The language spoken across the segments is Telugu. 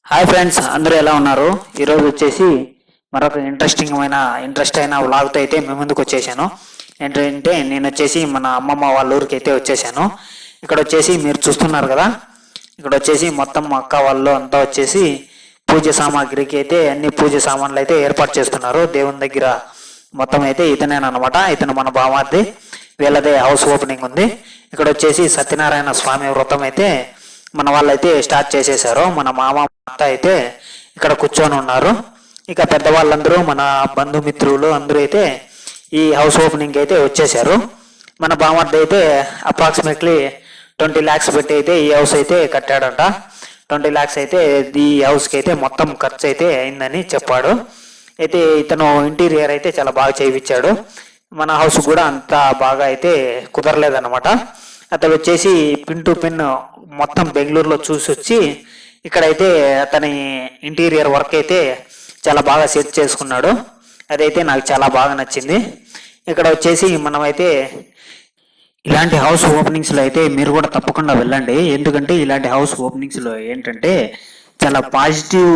హాయ్ ఫ్రెండ్స్, అందరూ ఎలా ఉన్నారు? ఈరోజు వచ్చేసి మరొక ఇంట్రెస్ట్ అయిన వ్లాగ్తో అయితే మేము ముందుకు వచ్చేసాను. ఏంటంటే నేను వచ్చేసి మన అమ్మమ్మ వాళ్ళ ఊరికి అయితే వచ్చేసాను. ఇక్కడ వచ్చేసి మీరు చూస్తున్నారు కదా, ఇక్కడ వచ్చేసి మొత్తం మా అక్క వాళ్ళు అంతా వచ్చేసి పూజ సామాగ్రికి అయితే అన్ని పూజ సామాన్లు అయితే ఏర్పాటు చేస్తున్నారు దేవుని దగ్గర. మొత్తం అయితే ఇతనేనమాట, ఇతను మన బామార్ది. వీళ్ళదే హౌస్ ఓపెనింగ్ ఉంది. ఇక్కడ వచ్చేసి సత్యనారాయణ స్వామి వ్రతం అయితే మన వాళ్ళైతే స్టార్ట్ చేసేసారు. మన మామ అత్త అయితే ఇక్కడ కూర్చొని ఉన్నారు. ఇక పెద్దవాళ్ళందరూ మన బంధుమిత్రులు అందరూ అయితే ఈ హౌస్ ఓపెనింగ్ అయితే వచ్చేసారు. మన బామర్ది అయితే అప్రాక్సిమేట్లీ 20 lakhs పెట్టి అయితే ఈ హౌస్ అయితే కట్టాడంట. 20 lakhs అయితే ఈ హౌస్కి అయితే మొత్తం ఖర్చు అయితే అయిందని చెప్పాడు. అయితే ఇతను ఇంటీరియర్ అయితే చాలా బాగా చేయించాడు. మన హౌస్ కూడా అంత బాగా అయితే కుదరలేదన్నమాట. అతను వచ్చేసి పిన్ టు పిన్ మొత్తం బెంగళూరులో చూసి వచ్చి ఇక్కడైతే అతని ఇంటీరియర్ వర్క్ అయితే చాలా బాగా సెట్ చేసుకున్నాడు. అదైతే నాకు చాలా బాగా నచ్చింది. ఇక్కడ వచ్చేసి మనమైతే ఇలాంటి హౌస్ ఓపెనింగ్స్లో అయితే మీరు కూడా తప్పకుండా వెళ్ళండి. ఎందుకంటే ఇలాంటి హౌస్ ఓపెనింగ్స్లో ఏంటంటే చాలా పాజిటివ్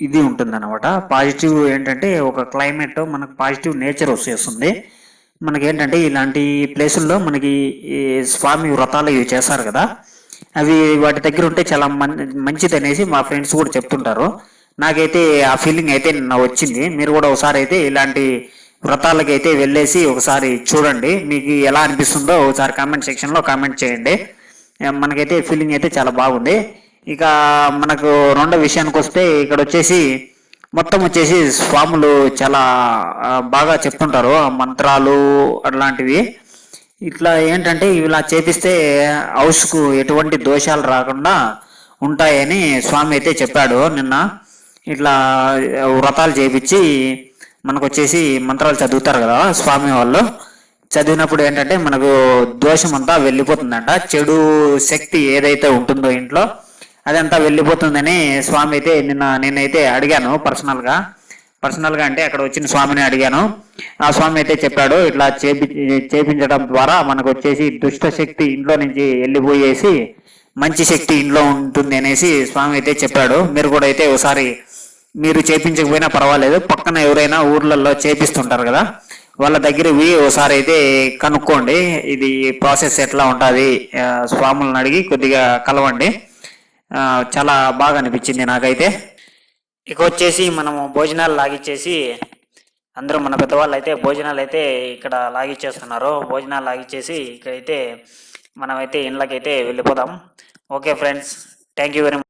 ఇది ఉంటుందన్నమాట. పాజిటివ్ ఏంటంటే ఒక క్లైమేట్ మనకు పాజిటివ్ నేచర్ వచ్చేస్తుంది. మనకేంటంటే ఇలాంటి ప్లేసుల్లో మనకి ఈ స్వామి వ్రతాలు ఇవి చేస్తారు కదా, అవి వాటి దగ్గర ఉంటే చాలా మంచిది అనేసి మా ఫ్రెండ్స్ కూడా చెప్తుంటారు. నాకైతే ఆ ఫీలింగ్ అయితే నిన్న వచ్చింది. మీరు కూడా ఒకసారి అయితే ఇలాంటి వ్రతాలకి అయితే వెళ్ళేసి ఒకసారి చూడండి, మీకు ఎలా అనిపిస్తుందో ఒకసారి కామెంట్ సెక్షన్లో కామెంట్ చేయండి. మనకైతే ఫీలింగ్ అయితే చాలా బాగుంది. ఇక మనకు రెండో విషయానికి వస్తే ఇక్కడ వచ్చేసి మొత్తం వచ్చేసి స్వాములు చాలా బాగా చెప్తుంటారు మంత్రాలు అట్లాంటివి. ఇట్లా ఏంటంటే ఇలా చేపిస్తే హౌస్కు ఎటువంటి దోషాలు రాకుండా ఉంటాయని స్వామి అయితే చెప్పాడు నిన్న. ఇట్లా వ్రతాలు చేపించి మనకు వచ్చేసి మంత్రాలు చదువుతారు కదా స్వామి వాళ్ళు, చదివినప్పుడు ఏంటంటే మనకు దోషం అంతా వెళ్ళిపోతుందంట. చెడు శక్తి ఏదైతే ఉంటుందో ఇంట్లో అదంతా వెళ్ళిపోతుందని స్వామి అయితే నేనైతే అడిగాను పర్సనల్గా అంటే అక్కడ వచ్చిన స్వామిని అడిగాను. ఆ స్వామి అయితే చెప్పాడు, ఇట్లా చేపించడం ద్వారా మనకు వచ్చేసి దుష్ట శక్తి ఇంట్లో నుంచి వెళ్ళిపోయేసి మంచి శక్తి ఇంట్లో ఉంటుంది అనేసి స్వామి అయితే చెప్పాడు. మీరు కూడా అయితే ఒకసారి మీరు చేపించకపోయినా పర్వాలేదు, పక్కన ఎవరైనా ఊర్లలో చేపిస్తుంటారు కదా వాళ్ళ దగ్గరవి ఒకసారి అయితే కనుక్కోండి. ఇది ప్రాసెస్ ఎట్లా ఉంటుంది స్వాములను అడిగి కొద్దిగా కలవండి. చాలా బాగా అనిపించింది నాకైతే. ఇక వచ్చేసి మనము భోజనాలు లాగిచ్చేసి అందరూ మన పెద్దవాళ్ళు అయితే భోజనాలు అయితే ఇక్కడ లాగిచ్చేస్తున్నారు. భోజనాలు లాగిచ్చేసి ఇక్కడైతే మనమైతే ఇళ్ళకైతే వెళ్ళిపోదాం. Okay friends, thank you very much.